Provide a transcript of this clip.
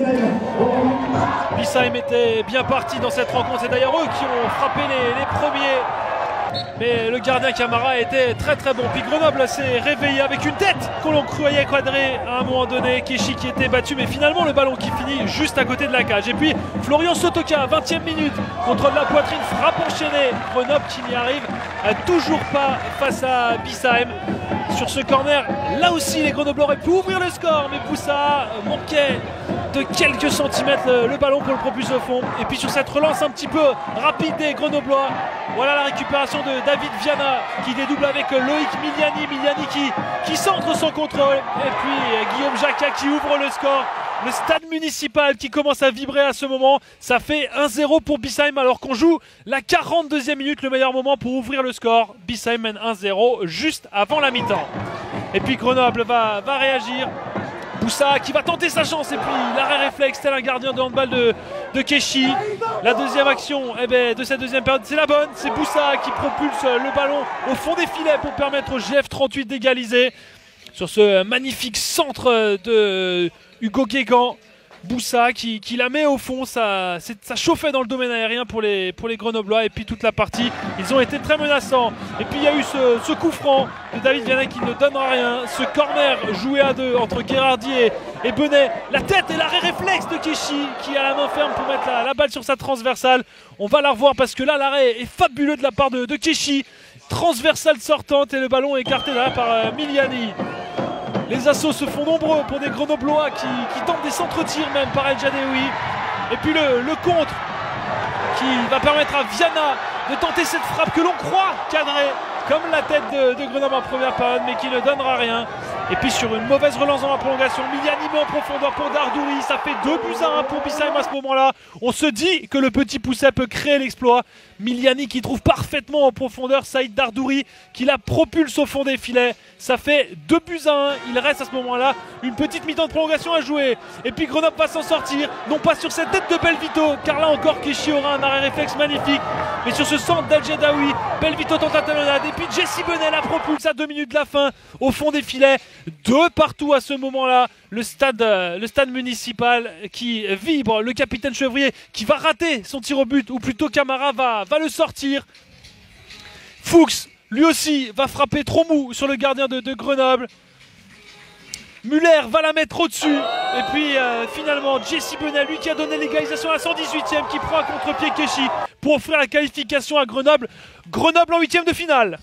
Bissheim était bien parti dans cette rencontre, c'est d'ailleurs eux qui ont frappé les premiers. Mais le gardien Camara était très très bon. Puis Grenoble s'est réveillé avec une tête qu'on l'on croyait quadrée à un moment donné. Keshi qui était battu, mais finalement le ballon qui finit juste à côté de la cage. Et puis Florian Sotoka, 20e minute, contrôle la poitrine, frappe enchaînée. Grenoble qui n'y arrive toujours pas face à Bissheim. Sur ce corner, là aussi les Grenoblois auraient pu ouvrir le score, mais Boussa manquait de quelques centimètres le ballon pour le propulser au fond. Et puis sur cette relance un petit peu rapide des Grenoblois, voilà la récupération de David Viana qui dédouble avec Loïc Miliani. Miliani qui centre son contrôle. Et puis Guillaume Jacquat qui ouvre le score. Le stade municipal qui commence à vibrer à ce moment. Ça fait 1-0 pour Bissheim alors qu'on joue la 42e minute, le meilleur moment pour ouvrir le score. Bissheim mène 1-0 juste avant la mi-temps. Et puis Grenoble va réagir. Boussa qui va tenter sa chance et puis l'arrêt réflexe tel un gardien de handball de Keshi. La deuxième action de cette deuxième période, c'est la bonne. C'est Boussa qui propulse le ballon au fond des filets pour permettre au GF38 d'égaliser. Sur ce magnifique centre de Hugo Guégan, Boussa qui la met au fond, ça chauffait dans le domaine aérien pour les Grenoblois. Et puis toute la partie, ils ont été très menaçants. Et puis il y a eu ce coup franc de David Viana qui ne donnera rien. Ce corner joué à deux entre Gherardi et Benet. La tête et l'arrêt réflexe de Keshi qui a la main ferme pour mettre la balle sur sa transversale. On va la revoir parce que là l'arrêt est fabuleux de la part de Keshi. Transversale sortante et le ballon est écarté là par Miliani. Les assauts se font nombreux pour des Grenoblois qui tentent des centres-tirs même par El Jadeoui. Et puis le contre qui va permettre à Viana de tenter cette frappe que l'on croit cadrée comme la tête de Grenoble en première période mais qui ne donnera rien. Et puis sur une mauvaise relance dans la prolongation, Miliani met en profondeur pour Dardouri. Ça fait 2-1 pour Bissheim à ce moment-là. On se dit que le petit Pousset peut créer l'exploit. Miliani qui trouve parfaitement en profondeur Saïd Dardouri qui la propulse au fond des filets. Ça fait 2-1. Il reste à ce moment-là une petite mi-temps de prolongation à jouer. Et puis Grenoble va s'en sortir. Non pas sur cette tête de Belvito, car là encore Keshi aura un arrêt réflexe magnifique. Mais sur ce centre d'El Jadeoui, Belvito tente la talonnade. Et puis Jesse Benet la propulse à 2 minutes de la fin au fond des filets. 2 partout à ce moment-là. Le stade municipal qui vibre. Le capitaine Chevrier qui va rater son tir au but, ou plutôt Camara va le sortir. Fuchs, lui aussi, va frapper trop mou sur le gardien de Grenoble. Muller va la mettre au-dessus. Et puis finalement, Jesse Benet, lui qui a donné l'égalisation à la 118e, qui prend à contre-pied Keshi pour offrir la qualification à Grenoble. Grenoble en 8e de finale.